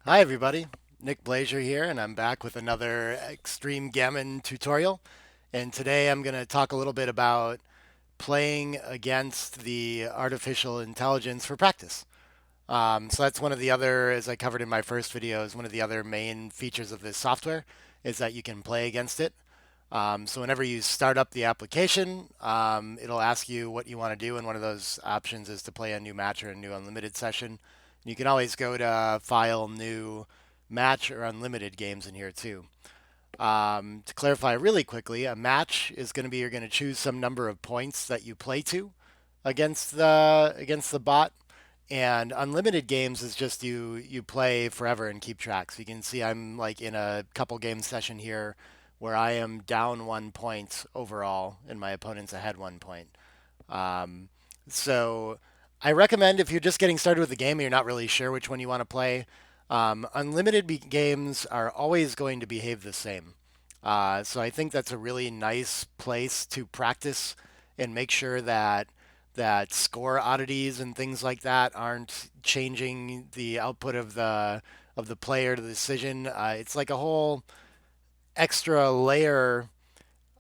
Hi everybody, Nick Blazier here, and I'm back with another Extreme Gammon tutorial. And today I'm going to talk a little bit about playing against the artificial intelligence for practice. So that's one of the other, as I covered in my first video, is one of the other main features of this software is that you can play against it. So whenever you start up the application, it'll ask you what you want to do, and one of those options is to play a new match or a new unlimited session. You can always go to File, New, Match, or Unlimited games in here too. To clarify really quickly, a match is going to be you're going to choose some number of points that you play to against the bot, and unlimited games is just you play forever and keep track. So you can see I'm like in a couple game session here where I am down 1 point overall and my opponent's ahead 1 point. Um, so I recommend if you're just getting started with the game and you're not really sure which one you want to play, unlimited games are always going to behave the same. So I think that's a really nice place to practice and make sure that score oddities and things like that aren't changing the output of the player to the decision. It's like a whole extra layer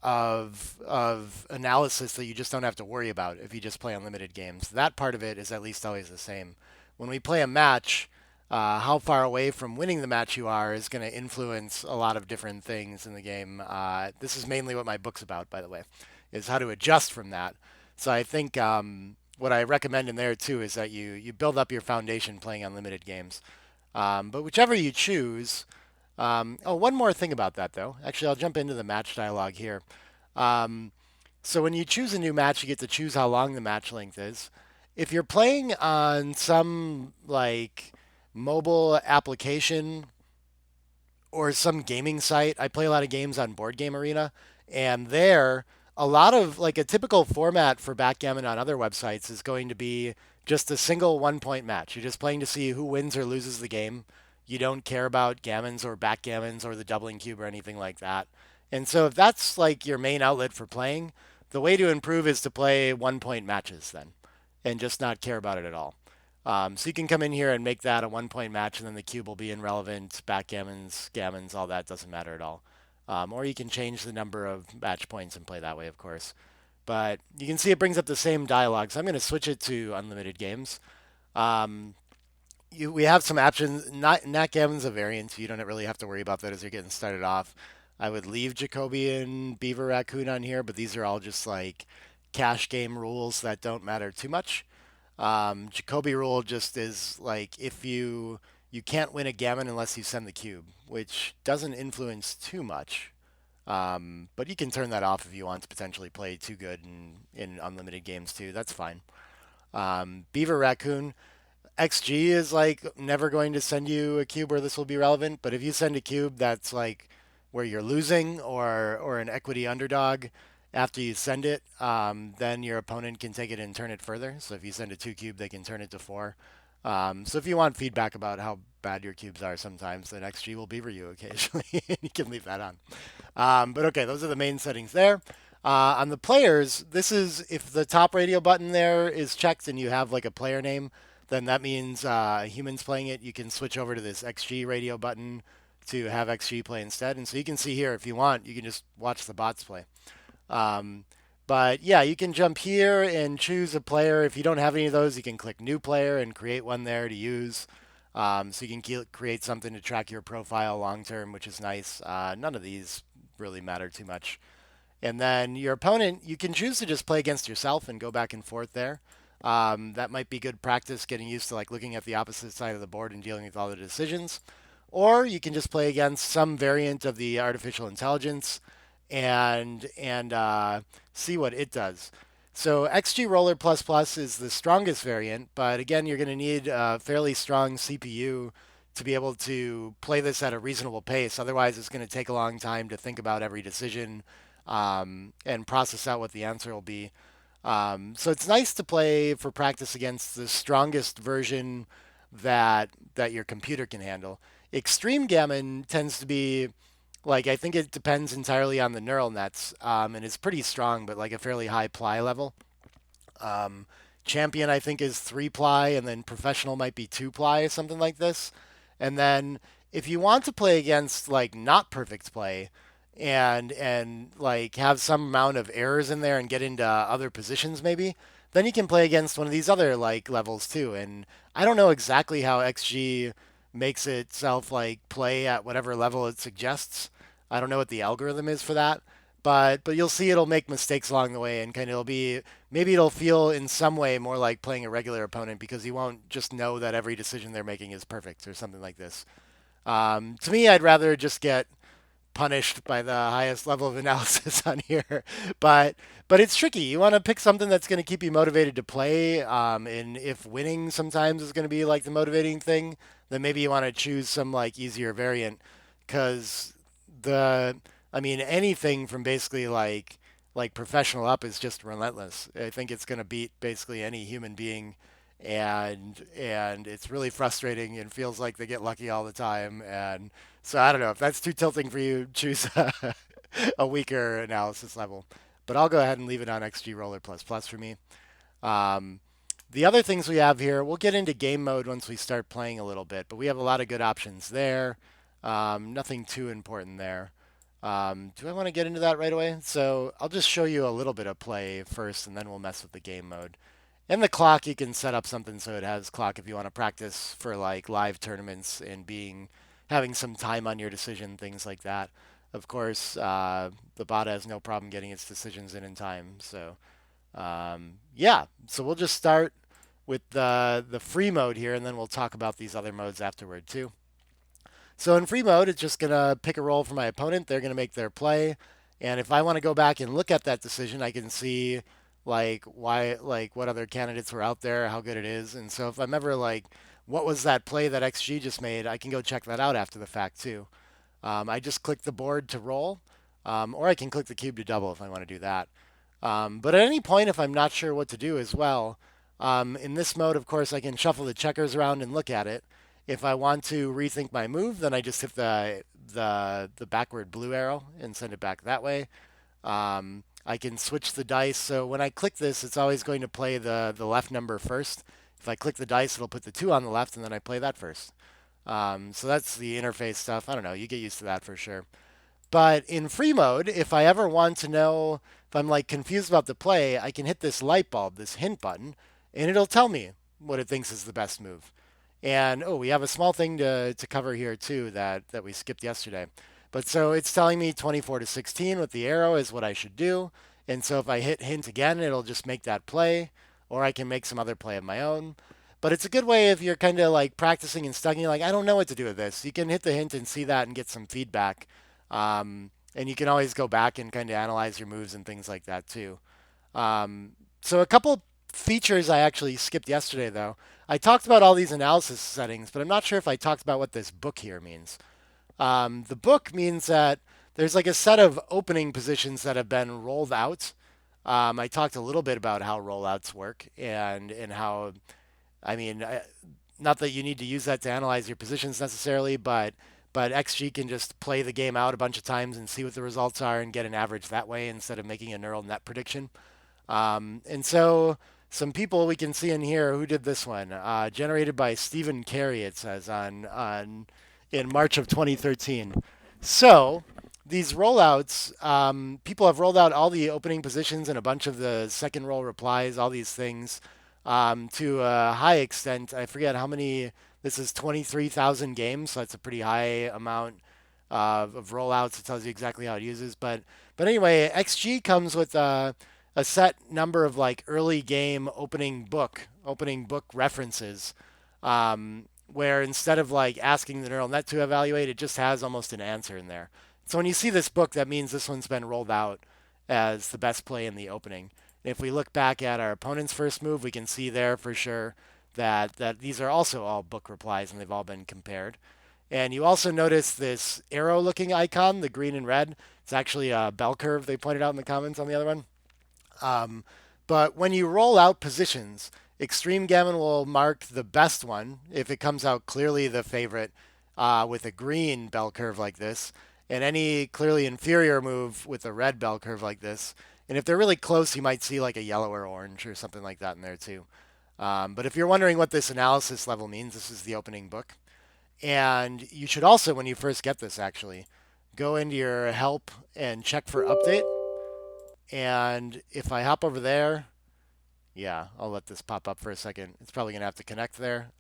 of analysis that you just don't have to worry about if you just play unlimited games. That part of it is at least always the same. When we play a match, how far away from winning the match you are is going to influence a lot of different things in the game. This is mainly what my book's about, by the way, is how to adjust from that. So I think what I recommend in there too is that you build up your foundation playing unlimited games. But whichever you choose, oh, one more thing about that though. Actually, I'll jump into the match dialogue here. Um, so when you choose a new match, you get to choose how long the match length is. If you're playing on some like mobile application or some gaming site, I play a lot of games on Board Game Arena, and there a lot of like a typical format for backgammon on other websites is going to be just a single 1 point match. You're just playing to see who wins or loses the game. You don't care about gammons or backgammons or the doubling cube or anything like that. And so if that's like your main outlet for playing, the way to improve is to play 1 point matches then and just not care about it at all. So you can come in here and make that a 1 point match, and then the cube will be irrelevant. Backgammons, gammons, all that doesn't matter at all. Or you can change the number of match points and play that way, of course. But you can see it brings up the same dialogue. So I'm going to switch it to unlimited games. Um, we have some options. Not Gammon's a variant, so you don't really have to worry about that as you're getting started off. I would leave Jacoby and Beaver Raccoon on here, but these are all just like cash game rules that don't matter too much. Jacoby rule just is like if you can't win a gammon unless you send the cube, which doesn't influence too much. But you can turn that off if you want to potentially play too good in unlimited games too. That's fine. Beaver Raccoon, XG is like never going to send you a cube where this will be relevant, but if you send a cube that's like where you're losing or an equity underdog after you send it, then your opponent can take it and turn it further. So if you send a 2 cube, they can turn it to 4. So if you want feedback about how bad your cubes are sometimes, then XG will beaver you occasionally. You can leave that on. But okay, those are the main settings there. On the players, this is if the top radio button there is checked and you have like a player name, then that means humans playing it. You can switch over to this XG radio button to have XG play instead. And so you can see here, if you want, you can just watch the bots play. Um, but yeah, you can jump here and choose a player. If you don't have any of those, you can click New Player and create one there to use. So you can create something to track your profile long term, which is nice. None of these really matter too much. And then your opponent, you can choose to just play against yourself and go back and forth there. That might be good practice, getting used to like looking at the opposite side of the board and dealing with all the decisions. Or you can just play against some variant of the artificial intelligence and see what it does. So XG Roller Plus Plus is the strongest variant, but again, you're going to need a fairly strong CPU to be able to play this at a reasonable pace. Otherwise, it's going to take a long time to think about every decision and process out what the answer will be. So it's nice to play for practice against the strongest version that your computer can handle. Extreme Gammon tends to be like I think it depends entirely on the neural nets, and it's pretty strong, but like a fairly high ply level. Um, Champion I think is 3 ply, and then professional might be 2 ply or something like this. And then if you want to play against like not perfect play and like have some amount of errors in there and get into other positions maybe, then you can play against one of these other like levels too. And I don't know exactly how XG makes itself like play at whatever level it suggests. I don't know what the algorithm is for that, but you'll see it'll make mistakes along the way and kind of it'll be maybe it'll feel in some way more like playing a regular opponent because you won't just know that every decision they're making is perfect or something like this. To me, I'd rather just get punished by the highest level of analysis on here. But but it's tricky. You want to pick something that's going to keep you motivated to play. And if winning sometimes is going to be like the motivating thing, then maybe you want to choose some like easier variant, because the I mean anything from basically like professional up is just relentless. I think it's going to beat basically any human being, and it's really frustrating and feels like they get lucky all the time. And so I don't know if that's too tilting for you. Choose a weaker analysis level, but I'll go ahead and leave it on XG Roller Plus Plus for me. Um, the other things we have here, we'll get into game mode once we start playing a little bit, but we have a lot of good options there. Nothing too important there. Do I want to get into that right away? So I'll just show you a little bit of play first, and then we'll mess with the game mode. And the clock, you can set up something so it has clock if you want to practice for like live tournaments and being having some time on your decision, things like that. Of course, the bot has no problem getting its decisions in time. So yeah, so we'll just start with the free mode here, and then we'll talk about these other modes afterward too. So in free mode, it's just going to pick a role for my opponent. They're going to make their play. And if I want to go back and look at that decision, I can see like why like what other candidates were out there, how good it is. And so if I'm ever like what was that play that XG just made, I can go check that out after the fact too. I just click the board to roll, or I can click the cube to double if I want to do that. But at any point, if I'm not sure what to do as well, in this mode, of course, I can shuffle the checkers around and look at it. If I want to rethink my move, then I just hit the backward blue arrow and send it back that way. I can switch the dice. So when I click this, it's always going to play the left number first. If I click the dice, it'll put the 2 on the left, and then I play that first. So that's the interface stuff. I don't know. You get used to that for sure. But in free mode, if I ever want to know if I'm like confused about the play, I can hit this light bulb, this hint button, and it'll tell me what it thinks is the best move. And oh, we have a small thing to cover here too that we skipped yesterday. But so it's telling me 24 to 16 with the arrow is what I should do. And so if I hit hint again, it'll just make that play, or I can make some other play of my own. But it's a good way if you're kind of like practicing and stuck and you're like, I don't know what to do with this. You can hit the hint and see that and get some feedback. And you can always go back and kind of analyze your moves and things like that too. So a couple features I actually skipped yesterday though. I talked about all these analysis settings, but I'm not sure if I talked about what this book here means. The book means that there's like a set of opening positions that have been rolled out. I talked a little bit about how rollouts work and how I mean, not that you need to use that to analyze your positions necessarily, but XG can just play the game out a bunch of times and see what the results are and get an average that way instead of making a neural net prediction. And so some people we can see in here who did this one, generated by Stephen Carey, it says on in March of 2013. So these rollouts, people have rolled out all the opening positions and a bunch of the second roll replies, all these things to a high extent. I forget how many. This is 23,000 games, so that's a pretty high amount of rollouts. It tells you exactly how it uses. But anyway, XG comes with a set number of like early game opening book references, where instead of like asking the neural net to evaluate, it just has almost an answer in there. So when you see this book, that means this one's been rolled out as the best play in the opening. If we look back at our opponent's first move, we can see there for sure that these are also all book replies and they've all been compared. And you also notice this arrow looking icon, the green and red. It's actually a bell curve they pointed out in the comments on the other one. Um, but when you roll out positions, Extreme Gammon will mark the best one if it comes out clearly the favorite with a green bell curve like this, and any clearly inferior move with a red bell curve like this. And if they're really close, you might see like a yellow or orange or something like that in there too. But if you're wondering what this analysis level means, this is the opening book. And you should also, when you first get this, actually, go into your help and check for update. And if I hop over there, yeah, I'll let this pop up for a second. It's probably going to have to connect there.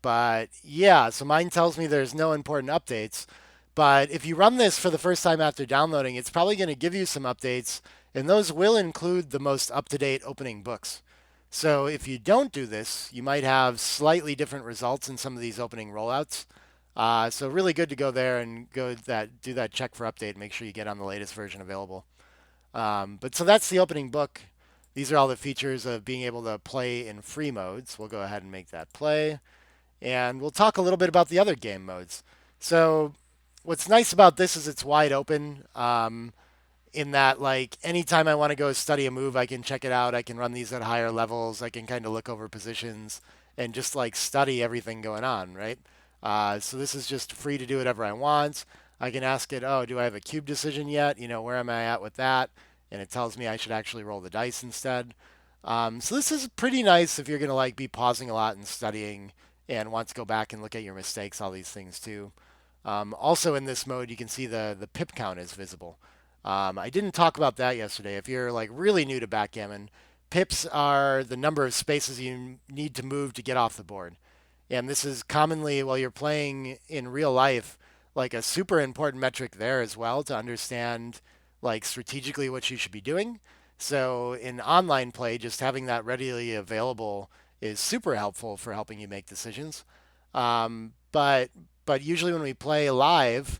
But yeah, so mine tells me there's no important updates. But if you run this for the first time after downloading, it's probably going to give you some updates, and those will include the most up-to-date opening books. So if you don't do this, you might have slightly different results in some of these opening rollouts. So really good to go there and do that check for update. Make sure you get on the latest version available. But so that's the opening book. These are all the features of being able to play in free modes. We'll go ahead and make that play. And we'll talk a little bit about the other game modes. So what's nice about this is it's wide open. In that, like, anytime I want to go study a move, I can check it out. I can run these at higher levels. I can kind of look over positions and just like study everything going on, right? So this is just free to do whatever I want. I can ask it, oh, do I have a cube decision yet? Where am I at with that? And it tells me I should actually roll the dice instead. So this is pretty nice if you're going to like be pausing a lot and studying and want to go back and look at your mistakes, all these things too. Also in this mode, you can see the pip count is visible. I didn't talk about that yesterday. If you're like really new to backgammon, pips are the number of spaces you need to move to get off the board. And this is commonly, while you're playing in real life, like a super important metric there as well to understand like strategically what you should be doing. So in online play, just having that readily available is super helpful for helping you make decisions. Um, but but usually when we play live,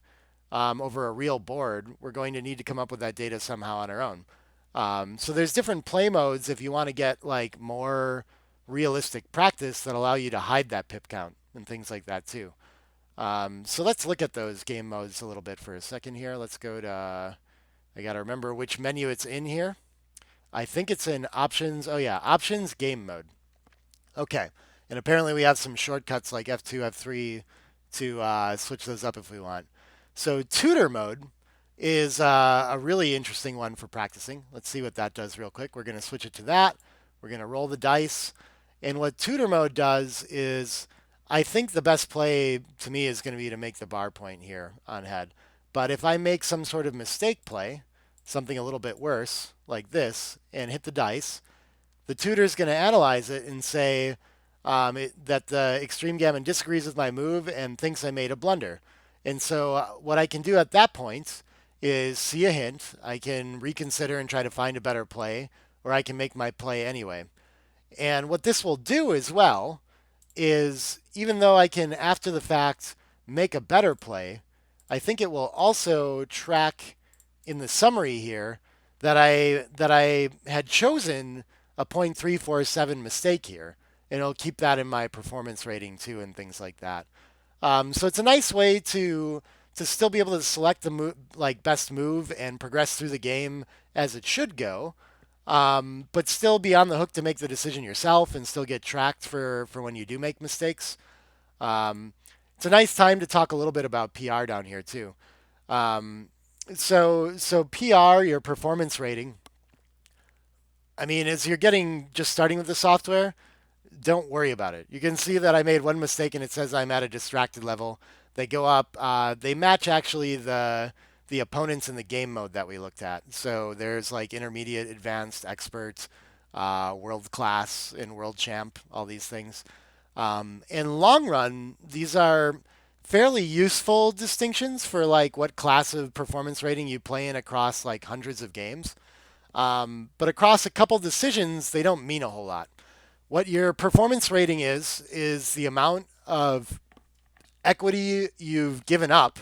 over a real board, we're going to need to come up with that data somehow on our own. So there's different play modes if you want to get like more realistic practice that allow you to hide that pip count and things like that too. So let's look at those game modes a little bit for a second here. Let's go to, I got to remember which menu it's in here. I think it's in options. Oh yeah, options game mode. Okay. And apparently we have some shortcuts like F2, F3 to switch those up if we want. So tutor mode is a really interesting one for practicing. Let's see what that does real quick. We're going to switch it to that. We're going to roll the dice. And what tutor mode does is, I think the best play to me is going to be to make the bar point here on head. But if I make some sort of mistake play, something a little bit worse, like this, and hit the dice, the tutor is going to analyze it and say that the eXtreme Gammon disagrees with my move and thinks I made a blunder. And so what I can do at that point is see a hint. I can reconsider and try to find a better play, or I can make my play anyway. And what this will do as well is, even though I can, after the fact, make a better play, I think it will also track in the summary here that I had chosen a 0.347 mistake here, and it'll keep that in my performance rating too, and things like that. So it's a nice way to still be able to select the like best move and progress through the game as it should go, but still be on the hook to make the decision yourself and still get tracked for when you do make mistakes. Um, it's a nice time to talk a little bit about PR down here too. Um, so PR, your performance rating. I mean, as you're getting just starting with the software, don't worry about it. You can see that I made one mistake and it says I'm at a distracted level. They go up. They match actually the opponents in the game mode that we looked at. So there's like intermediate, advanced, expert, world class, and world champ. All these things. In long run, these are fairly useful distinctions for like what class of performance rating you play in across like hundreds of games. But across a couple decisions, they don't mean a whole lot. What your performance rating is the amount of equity you've given up,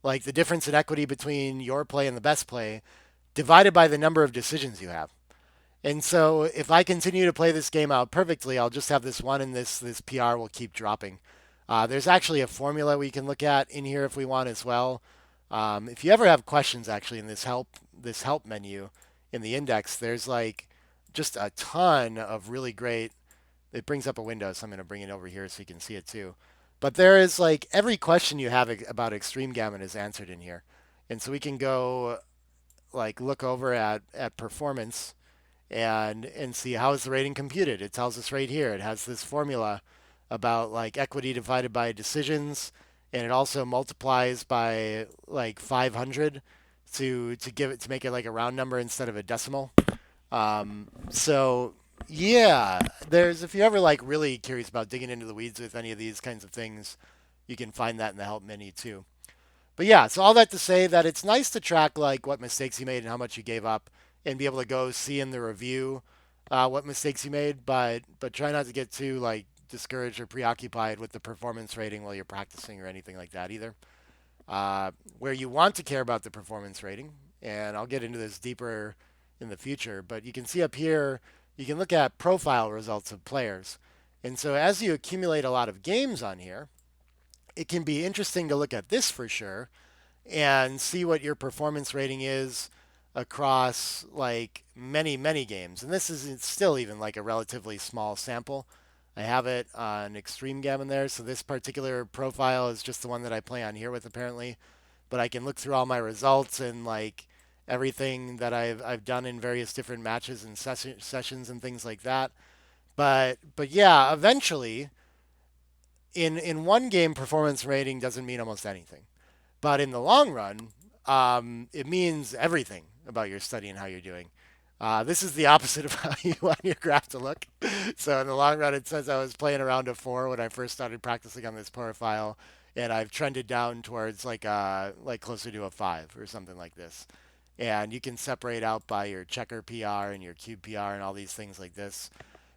like the difference in equity between your play and the best play, divided by the number of decisions you have. And so if I continue to play this game out perfectly, I'll just have this one, and this PR will keep dropping. There's actually a formula we can look at in here if we want as well. If you ever have questions actually in this help menu in the index, there's like just a ton of really great. It brings up a window, so I'm going to bring it over here so you can see it too. But there is like every question you have about Extreme Gammon is answered in here. And so we can go like look over at performance and see how is the rating computed. It tells us right here. It has this formula about like equity divided by decisions, and it also multiplies by like 500 to give it to make it like a round number instead of a decimal. So yeah, there's if you're ever like really curious about digging into the weeds with any of these kinds of things, you can find that in the help menu too. But yeah, so all that to say that it's nice to track like what mistakes you made and how much you gave up, and be able to go see in the review what mistakes you made. But try not to get too like discouraged or preoccupied with the performance rating while you're practicing or anything like that either. Where you want to care about the performance rating, and I'll get into this deeper in the future, but you can see up here, you can look at profile results of players. And so as you accumulate a lot of games on here, it can be interesting to look at this for sure and see what your performance rating is across like many games. And this is still even like a relatively small sample. I have it on Extreme Gammon there, so this particular profile is just the one that I play on here with apparently. But I can look through all my results and like everything that I've done in various different matches and sessions and things like that. But yeah, eventually in one game performance rating doesn't mean almost anything. But in the long run, it means everything about your study and how you're doing. This is the opposite of how you want your graph to look. So in the long run, it says I was playing around a 4 when I first started practicing on this profile, and I've trended down towards like closer to a 5 or something like this. And you can separate out by your checker PR and your cube PR and all these things like this.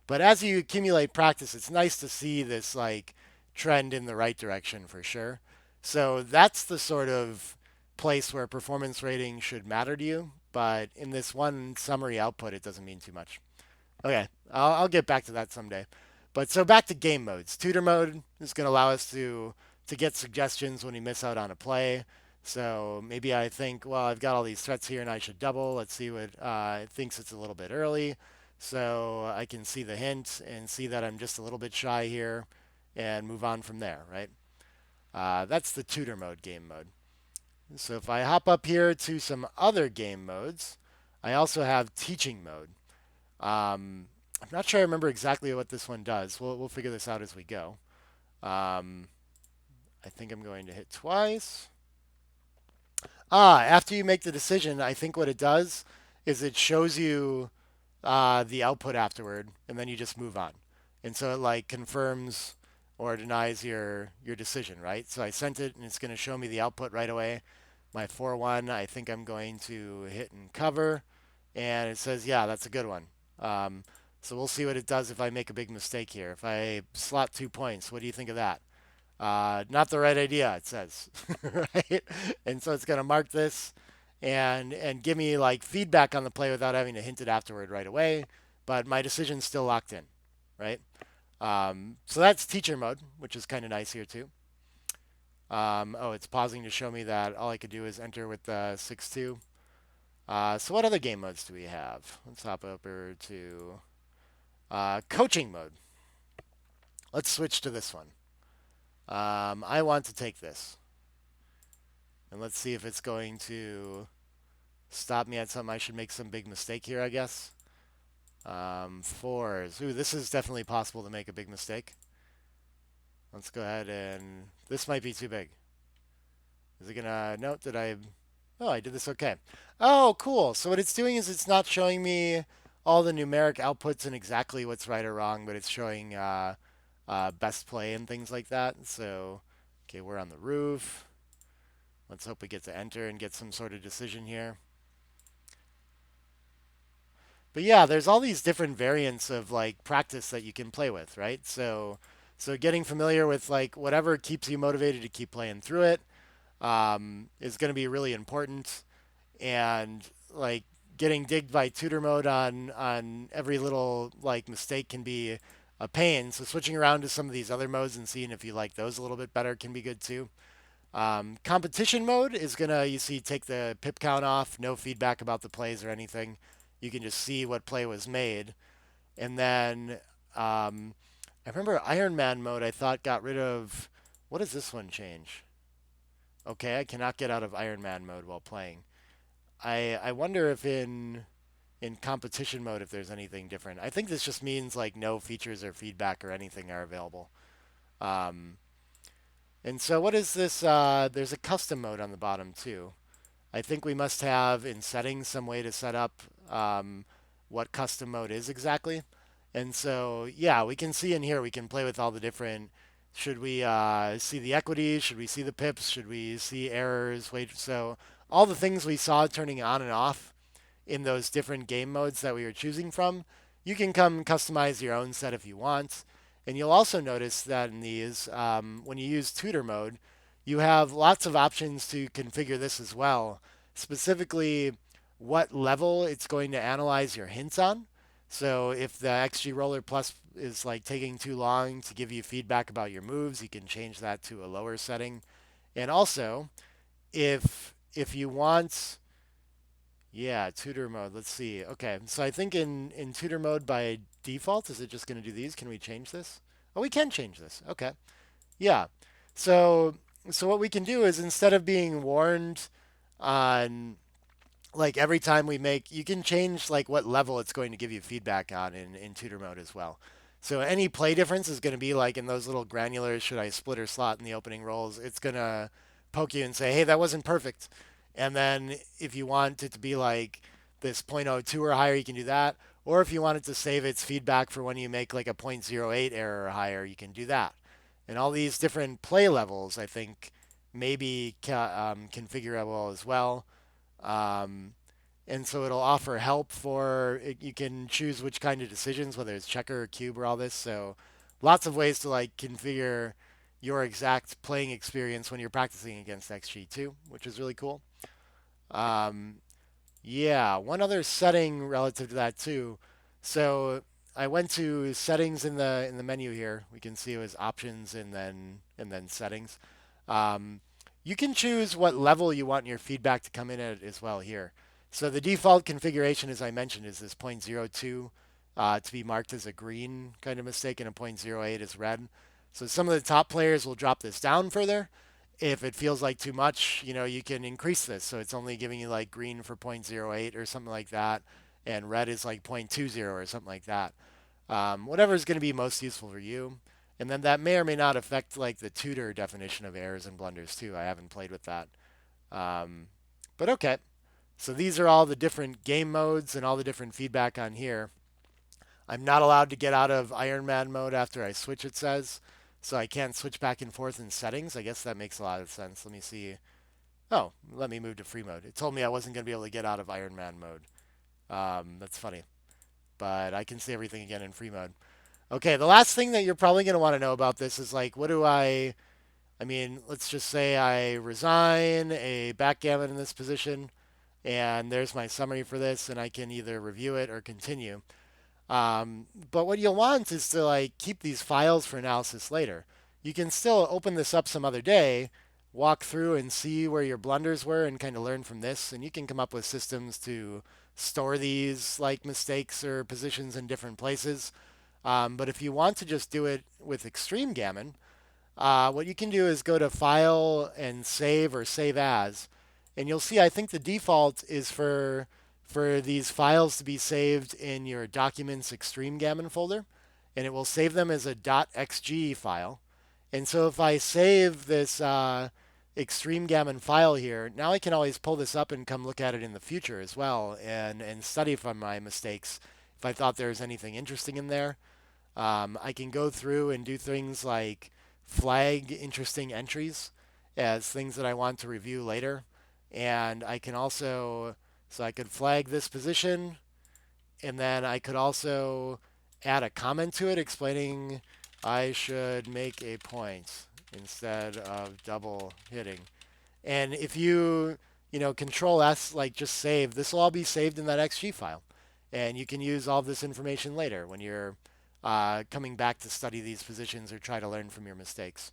But as you accumulate practice, it's nice to see this like trend in the right direction for sure. So that's the sort of place where performance rating should matter to you. But in this one summary output, it doesn't mean too much. Okay, I'll get back to that someday. But so back to game modes. Tutor mode is going to allow us to get suggestions when we miss out on a play. So maybe I think, well, I've got all these threats here and I should double. Let's see what it thinks it's a little bit early. So I can see the hint and see that I'm just a little bit shy here and move on from there, right? That's the tutor mode game mode. So if I hop up here to some other game modes, I also have teaching mode. I'm not sure I remember exactly what this one does. We'll figure this out as we go. Um, I think I'm going to hit twice. After you make the decision, I think what it does is it shows you the output afterward, and then you just move on. And so it like confirms or denies your decision, right? So I sent it, and it's going to show me the output right away. My 4-1, I think I'm going to hit and cover, and it says, yeah, that's a good one. So we'll see what it does if I make a big mistake here. If I slot 2 points, what do you think of that? Not the right idea, it says, right? And so it's going to mark this and give me like feedback on the play without having to hint it afterward right away. But my decision's still locked in, right? So that's teacher mode, which is kind of nice here too. Oh, it's pausing to show me that all I could do is enter with the 6-2. So what other game modes do we have? Let's hop over to coaching mode. Let's switch to this one. I want to take this. And let's see if it's going to stop me at something. I should make some big mistake here, I guess. Fours. Ooh, this is definitely possible to make a big mistake. Let's go ahead and... This might be too big. Is it gonna... No, did I... Oh, I did this okay. Oh, cool. So what it's doing is it's not showing me all the numeric outputs and exactly what's right or wrong, but it's showing best play and things like that. So, okay, we're on the roof. Let's hope we get to enter and get some sort of decision here. But yeah, there's all these different variants of like practice that you can play with, right? So getting familiar with like whatever keeps you motivated to keep playing through it is going to be really important. And like getting digged by tutor mode on every little like mistake can be a pain. So switching around to some of these other modes and seeing if you like those a little bit better can be good too. Competition mode is gonna, you see, take the pip count off, no feedback about the plays or anything. You can just see what play was made. And then I remember Iron Man mode I thought got rid of, what does this one change? Okay, I cannot get out of Iron Man mode while playing. I wonder if in competition mode if there's anything different. I think this just means like no features or feedback or anything are available. Um, and so what is this? There's a custom mode on the bottom too. I think we must have in settings some way to set up what custom mode is exactly. And so, yeah, we can see in here, we can play with all the different, should we see the equities? Should we see the pips? Should we see errors? Wait, so all the things we saw turning on and off in those different game modes that we were choosing from, you can come customize your own set if you want. And you'll also notice that in these, when you use tutor mode, you have lots of options to configure this as well. Specifically, what level it's going to analyze your hints on. So if the XG Roller Plus is like taking too long to give you feedback about your moves, you can change that to a lower setting. And also, if you want, yeah, tutor mode. Let's see. Okay, so I think in tutor mode by default, is it just going to do these? Can we change this? Oh, we can change this. Okay. Yeah. So so what we can do is instead of being warned on like every time we make, you can change like what level it's going to give you feedback on in tutor mode as well. So any play difference is going to be like in those little granular, should I split or slot in the opening rolls, it's going to poke you and say, hey, that wasn't perfect. And then if you want it to be like this point oh 0.02 or higher, you can do that. Or if you want it to save its feedback for when you make like a point 0.08 error or higher, you can do that. And all these different play levels, I think, may be configurable as well. Um, and so it'll offer help for it, you can choose which kind of decisions, whether it's checker or cube or all this. So lots of ways to like configure your exact playing experience when you're practicing against XG2, which is really cool. Um, yeah, one other setting relative to that too. So I went to settings in the menu here. We can see it was options and then settings. Um, you can choose what level you want your feedback to come in at as well here. So the default configuration, as I mentioned, is this point 0.02 to be marked as a green kind of mistake and a point 0.08 as red. So some of the top players will drop this down further. If it feels like too much, you know, you can increase this. So it's only giving you like green for point 0.08 or something like that. And red is like 0.20 or something like that. Whatever is going to be most useful for you. And then that may or may not affect like the tutor definition of errors and blunders too. I haven't played with that. Um, but okay. So these are all the different game modes and all the different feedback on here. I'm not allowed to get out of Iron Man mode after I switch, it says. So I can't switch back and forth in settings. I guess that makes a lot of sense. Let me see. Oh, let me move to free mode. It told me I wasn't going to be able to get out of Iron Man mode. That's funny. But I can see everything again in free mode. Okay, the last thing that you're probably going to want to know about this is like, what do I mean, let's just say I resign a backgammon in this position, and there's my summary for this, and I can either review it or continue. But what you'll want is to like keep these files for analysis later. You can still open this up some other day, walk through and see where your blunders were and kind of learn from this, and you can come up with systems to store these like mistakes or positions in different places. But if you want to just do it with Extreme Gammon, what you can do is go to File and Save or Save As, and you'll see I think the default is for these files to be saved in your Documents Extreme Gammon folder, and it will save them as a .xg file. And so if I save this Extreme Gammon file here, now I can always pull this up and come look at it in the future as well and study from my mistakes if I thought there was anything interesting in there. I can go through and do things like flag interesting entries as things that I want to review later. And I can also, so I could flag this position, and then I could also add a comment to it explaining I should make a point instead of double hitting. And if you know, Control S, like just save, this will all be saved in that XG file. And you can use all this information later when you're coming back to study these positions or try to learn from your mistakes.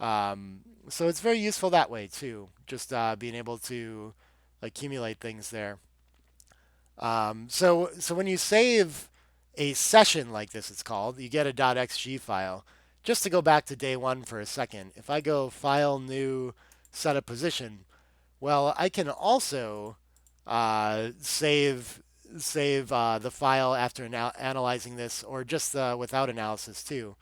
So it's very useful that way too, just being able to accumulate things there. So when you save a session like this, it's called, you get a .xg file. Just to go back to day one for a second, if I go File, New, Set a Position, well, I can also save the file after analyzing this, or just without analysis too.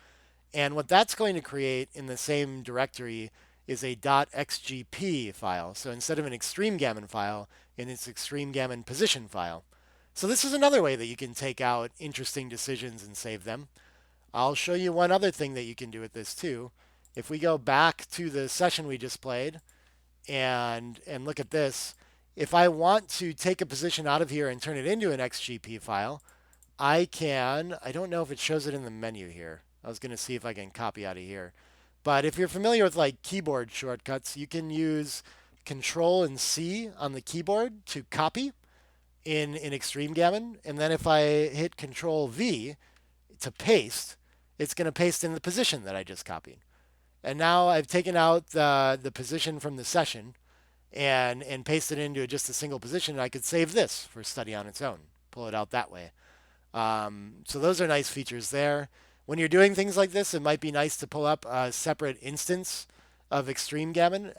And what that's going to create in the same directory is a .xgp file. So instead of an extreme gammon file, in its extreme gammon position file. So this is another way that you can take out interesting decisions and save them. I'll show you one other thing that you can do with this too. If we go back to the session we just played and look at this, if I want to take a position out of here and turn it into an XGP file, I can. I don't know if it shows it in the menu here. I was going to see if I can copy out of here. But if you're familiar with like keyboard shortcuts, you can use Control and C on the keyboard to copy in Extreme Gammon. And then if I hit Control V to paste, it's going to paste in the position that I just copied. And now I've taken out the position from the session and paste it into just a single position. And I could save this for study on its own, pull it out that way. So those are nice features there. When you're doing things like this, it might be nice to pull up a separate instance of Extreme Gammon.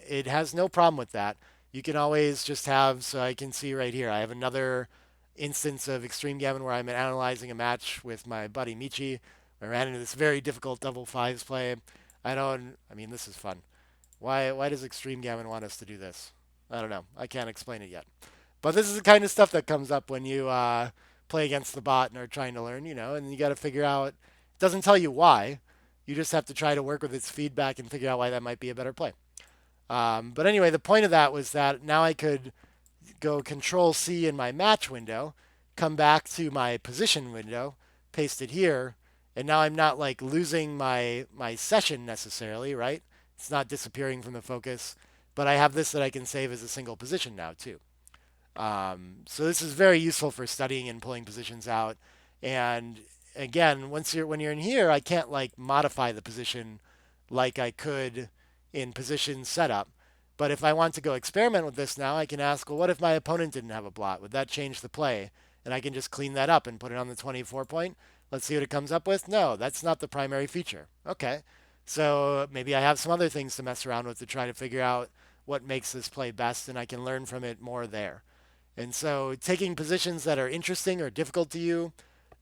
It has no problem with that. You can always just have, so I can see right here, I have another instance of Extreme Gammon where I'm analyzing a match with my buddy Michi. I ran into this very difficult double fives play. I mean, this is fun. Why does Extreme Gammon want us to do this? I don't know. I can't explain it yet. But this is the kind of stuff that comes up when you play against the bot and are trying to learn, and you got to figure out. It doesn't tell you why. You just have to try to work with its feedback and figure out why that might be a better play. But anyway, the point of that was that now I could go Control C in my match window, come back to my position window, paste it here, and now I'm not like losing my session necessarily, right? It's not disappearing from the focus, but I have this that I can save as a single position now too. So this is very useful for studying and pulling positions out. And again, when you're in here, I can't like modify the position like I could in position setup. But if I want to go experiment with this now, I can ask, well, what if my opponent didn't have a blot? Would that change the play? And I can just clean that up and put it on the 24 point. Let's see what it comes up with. No, that's not the primary feature. Okay. So maybe I have some other things to mess around with to try to figure out what makes this play best, and I can learn from it more there. And so taking positions that are interesting or difficult to you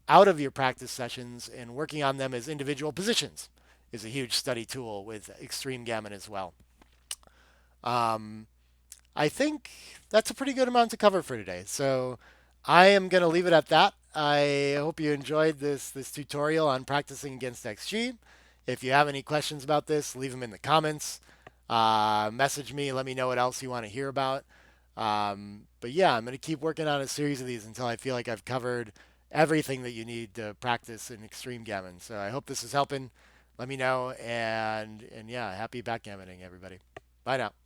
out of your practice sessions and working on them as individual positions is a huge study tool with Extreme Gammon as well. Um, I think that's a pretty good amount to cover for today. So I am going to leave it at that. I hope you enjoyed this tutorial on practicing against XG. If you have any questions about this, leave them in the comments. Message me, let me know what else you want to hear about. But yeah, I'm going to keep working on a series of these until I feel like I've covered everything that you need to practice in Extreme Gammon. So I hope this is helping. Let me know. And yeah, happy backgammoning, everybody. Bye now.